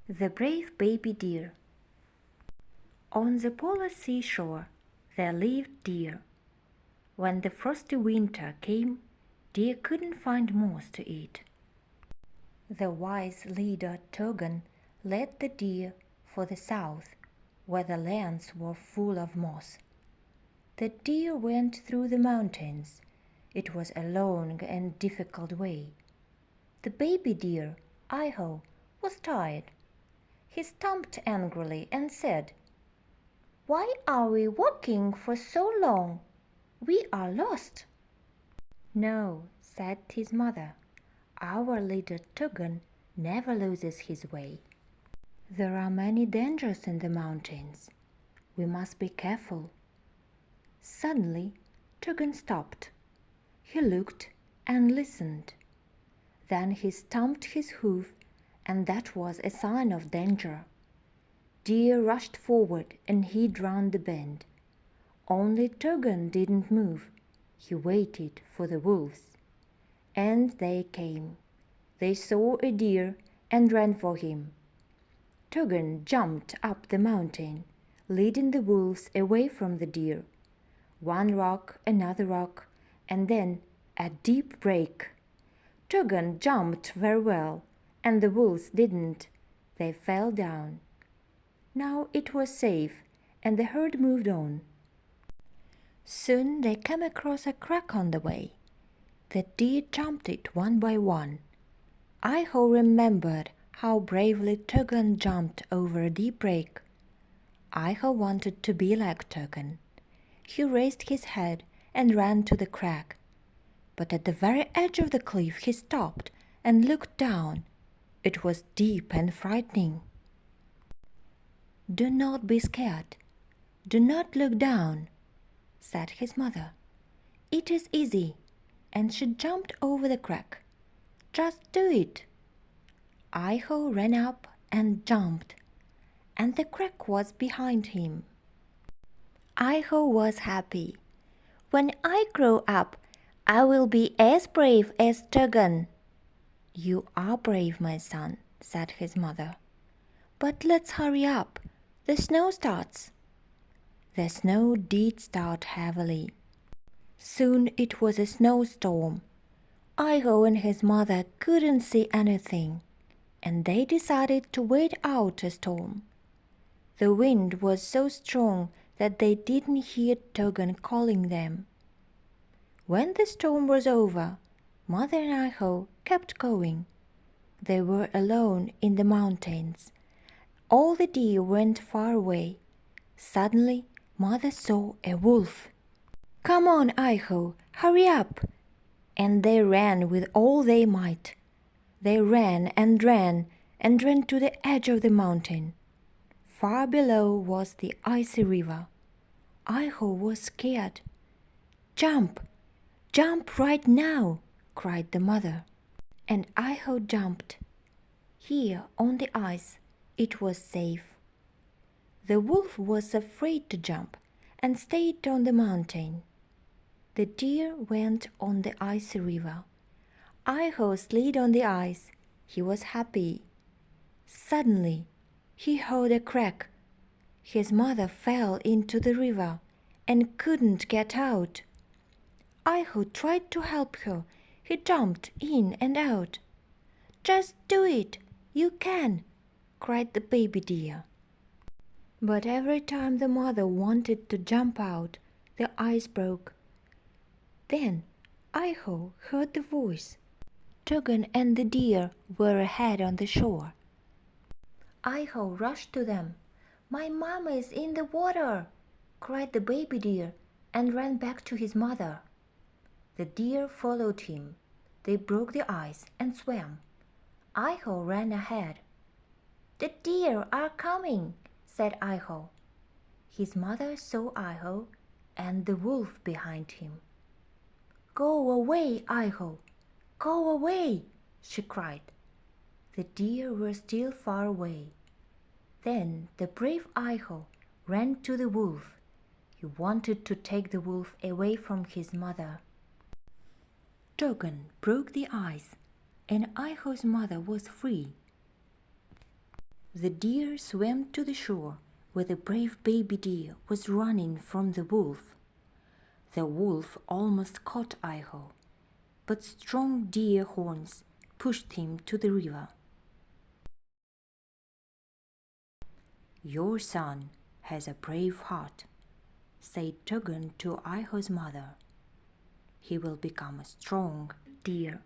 The brave baby deer. On the polar seashore there lived deer. When the frosty winter came, deer couldn't find moss to eat. The wise leader Turgon led the deer for the south, where the lands were full of moss. The deer went through the mountains. It was a long and difficult way. The baby deer, Iho, was tired. He stamped angrily and said, "Why are we walking for so long? We are lost." "No," said his mother. "Our leader Turgon never loses his way. There are many dangers in the mountains. We must be careful." Suddenly, Turgon stopped. He looked and listened. Then he stamped his hoof, and that was a sign of danger. Deer rushed forward and hid round the bend. Only Turgon didn't move. He waited for the wolves. And they came. They saw a deer and ran for him. Turgon jumped up the mountain, leading the wolves away from the deer. One rock, another rock, and then a deep break. Turgon jumped very well, and the wolves didn't. They fell down. Now it was safe, and the herd moved on. Soon they came across a crack on the way. The deer jumped it one by one. Iho remembered how bravely Turgon jumped over a deep break. Iho wanted to be like Turgon. He raised his head and ran to the crack. But at the very edge of the cliff he stopped and looked down. It was deep and frightening. "Do not be scared. Do not look down," said his mother. "It is easy," and she jumped over the crack. "Just do it." Iho ran up and jumped, and the crack was behind him. Iho was happy. "When I grow up, I will be as brave as Turgon." "You are brave, my son," said his mother. "But let's hurry up. The snow starts." The snow did start heavily. Soon it was a snowstorm. Iho and his mother couldn't see anything, and they decided to wait out a storm. The wind was so strong that they didn't hear Turgon calling them. When the storm was over, Mother and Iho kept going. They were alone in the mountains. All the deer went far away. Suddenly, Mother saw a wolf. "Come on, Iho, hurry up!" And they ran with all their might. They ran and ran and ran to the edge of the mountain. Far below was the icy river. Iho was scared. "Jump! Jump right now!" cried the mother. And Iho jumped. Here on the ice it was safe. The wolf was afraid to jump and stayed on the mountain. The deer went on the icy river. Iho slid on the ice. He was happy. Suddenly he heard a crack. His mother fell into the river and couldn't get out. Iho tried to help her. He jumped in and out. "Just do it! You can!" cried the baby deer. But every time the mother wanted to jump out, the ice broke. Then Iho heard the voice. Turgon and the deer were ahead on the shore. Iho rushed to them. "My mama is in the water!" cried the baby deer, and ran back to his mother. The deer followed him. They broke the ice and swam. Iho ran ahead. "The deer are coming," said Iho. His mother saw Iho and the wolf behind him. "Go away, Iho! Go away!" she cried. The deer were still far away. Then the brave Iho ran to the wolf. He wanted to take the wolf away from his mother. Turgon broke the ice, and Iho's mother was free. The deer swam to the shore where the brave baby deer was running from the wolf. The wolf almost caught Iho, but strong deer horns pushed him to the river. "Your son has a brave heart," said Tuggen to Iho's mother. "He will become a strong deer